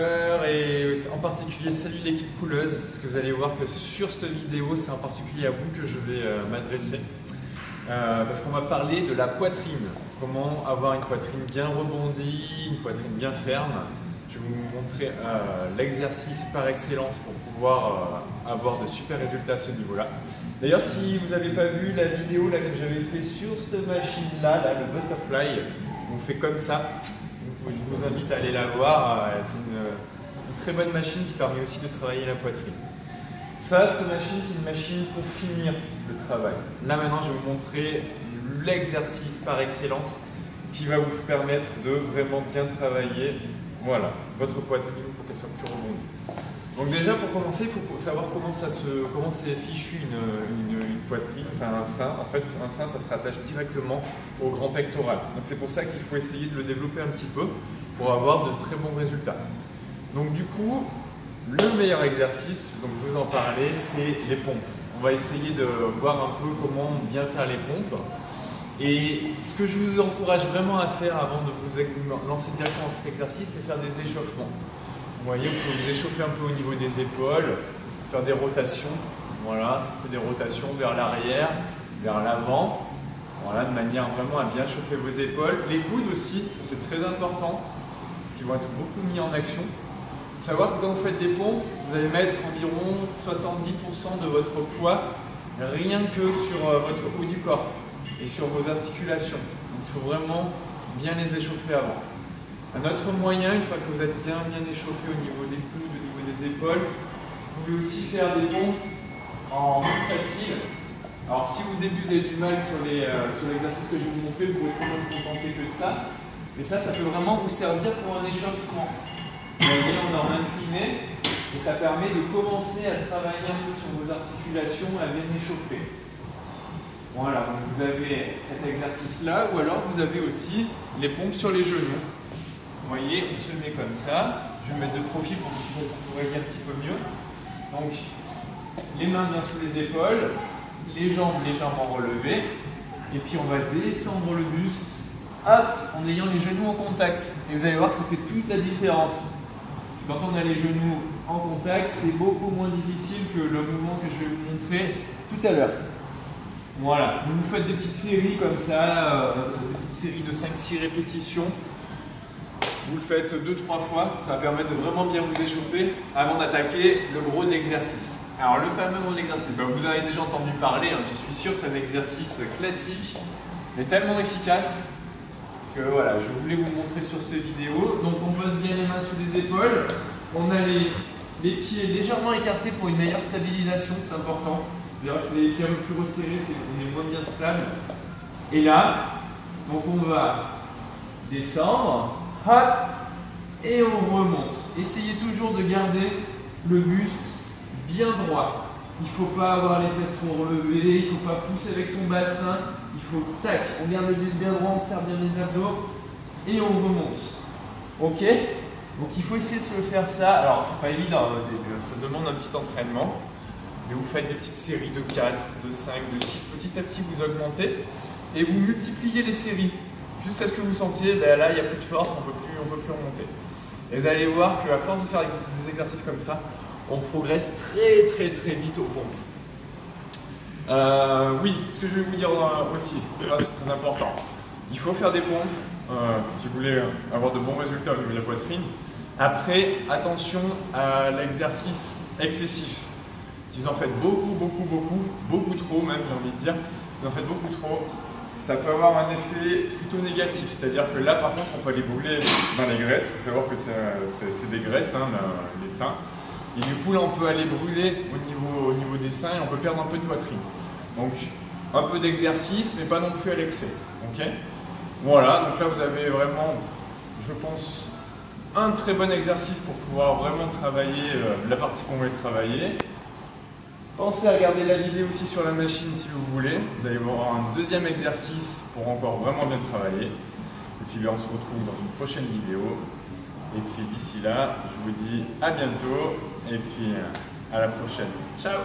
Et en particulier salut l'équipe couleuse, parce que vous allez voir que sur cette vidéo c'est en particulier à vous que je vais m'adresser, parce qu'on va parler de la poitrine, comment avoir une poitrine bien rebondie, une poitrine bien ferme. Je vais vous montrer l'exercice par excellence pour pouvoir avoir de super résultats à ce niveau-là. D'ailleurs, si vous n'avez pas vu la vidéo là, que j'avais fait sur cette machine-là, le butterfly, on fait comme ça. Je vous invite à aller la voir, c'est une très bonne machine qui permet aussi de travailler la poitrine. Ça, cette machine, c'est une machine pour finir le travail. Là maintenant, je vais vous montrer l'exercice par excellence qui va vous permettre de vraiment bien travailler votre poitrine pour qu'elle soit plus rebondie. Donc déjà, pour commencer, il faut savoir comment c'est fichu une poitrine, enfin un sein. En fait, un sein, ça se rattache directement au grand pectoral. Donc c'est pour ça qu'il faut essayer de le développer un petit peu pour avoir de très bons résultats. Donc du coup, le meilleur exercice, donc je vous en parlais, c'est les pompes. On va essayer de voir un peu comment bien faire les pompes. Et ce que je vous encourage vraiment à faire avant de vous lancer directement dans cet exercice, c'est faire des échauffements. Vous voyez, vous pouvez vous échauffer un peu au niveau des épaules, faire des rotations, des rotations vers l'arrière, vers l'avant, de manière vraiment à bien chauffer vos épaules. Les coudes aussi, c'est très important, parce qu'ils vont être beaucoup mis en action. Il faut savoir que quand vous faites des pompes, vous allez mettre environ 70% de votre poids rien que sur votre haut du corps et sur vos articulations. Donc il faut vraiment bien les échauffer avant. Un autre moyen, une fois que vous êtes bien échauffé au niveau des coudes, au niveau des épaules, vous pouvez aussi faire des pompes en plus facile. Alors si au début vous avez du mal sur l'exercice que je vais vous montrer, vous pouvez vraiment vous contenter que de ça. Mais ça peut vraiment vous servir pour un échauffement. Vous voyez, on est en incliné et ça permet de commencer à travailler un peu sur vos articulations, à bien échauffer. Voilà, donc vous avez cet exercice-là, ou alors vous avez aussi les pompes sur les genoux. Vous voyez, on se met comme ça. Je vais me mettre de profil pour que vous voyez un petit peu mieux. Donc, les mains bien sous les épaules, les jambes légèrement relevées. Et puis, on va descendre le buste, en ayant les genoux en contact. Et vous allez voir que ça fait toute la différence. Quand on a les genoux en contact, c'est beaucoup moins difficile que le mouvement que je vais vous montrer tout à l'heure. Voilà, vous faites des petites séries comme ça, des petites séries de 5-6 répétitions. Vous le faites 2-3 fois, ça va permettre de vraiment bien vous échauffer avant d'attaquer le gros de l'exercice. Alors le fameux gros de l'exercice, vous avez déjà entendu parler, je suis sûr c'est un exercice classique, mais tellement efficace que voilà, je voulais vous montrer sur cette vidéo. Donc on pose bien les mains sous les épaules, on a les pieds légèrement écartés pour une meilleure stabilisation, c'est important. C'est-à-dire que c'est les pieds un peu plus resserrés, on est moins bien stable. Et là, donc on va descendre. Hop, et on remonte. Essayez toujours de garder le buste bien droit. Il ne faut pas avoir les fesses trop relevées, il ne faut pas pousser avec son bassin. Il faut, tac, on garde le buste bien droit, on serre bien les abdos et on remonte. Ok? Donc il faut essayer de se le faire ça. Alors c'est pas évident, ça demande un petit entraînement. Mais vous faites des petites séries de 4, de 5, de 6. Petit à petit, vous augmentez et vous multipliez les séries. Jusqu'à ce que vous sentiez, là il n'y a plus de force, on ne peut plus remonter. Et vous allez voir qu'à force de faire des exercices comme ça, on progresse très vite aux pompes. Oui, ce que je vais vous dire aussi, ça c'est très important. Il faut faire des pompes si vous voulez avoir de bons résultats au niveau de la poitrine. Après, attention à l'exercice excessif. Si vous en faites beaucoup trop même, j'ai envie de dire, si vous en faites beaucoup trop, ça peut avoir un effet plutôt négatif, c'est-à-dire que là par contre on peut les brûler dans les graisses, il faut savoir que c'est des graisses, les seins, et du coup là on peut aller brûler au niveau des seins et on peut perdre un peu de poitrine. Donc un peu d'exercice mais pas non plus à l'excès. Okay, voilà, donc là vous avez vraiment, je pense, un très bon exercice pour pouvoir vraiment travailler la partie qu'on veut travailler. Pensez à regarder la vidéo aussi sur la machine si vous voulez. Vous allez voir un deuxième exercice pour encore vraiment bien travailler. Et puis on se retrouve dans une prochaine vidéo. Et puis d'ici là, je vous dis à bientôt et puis à la prochaine. Ciao!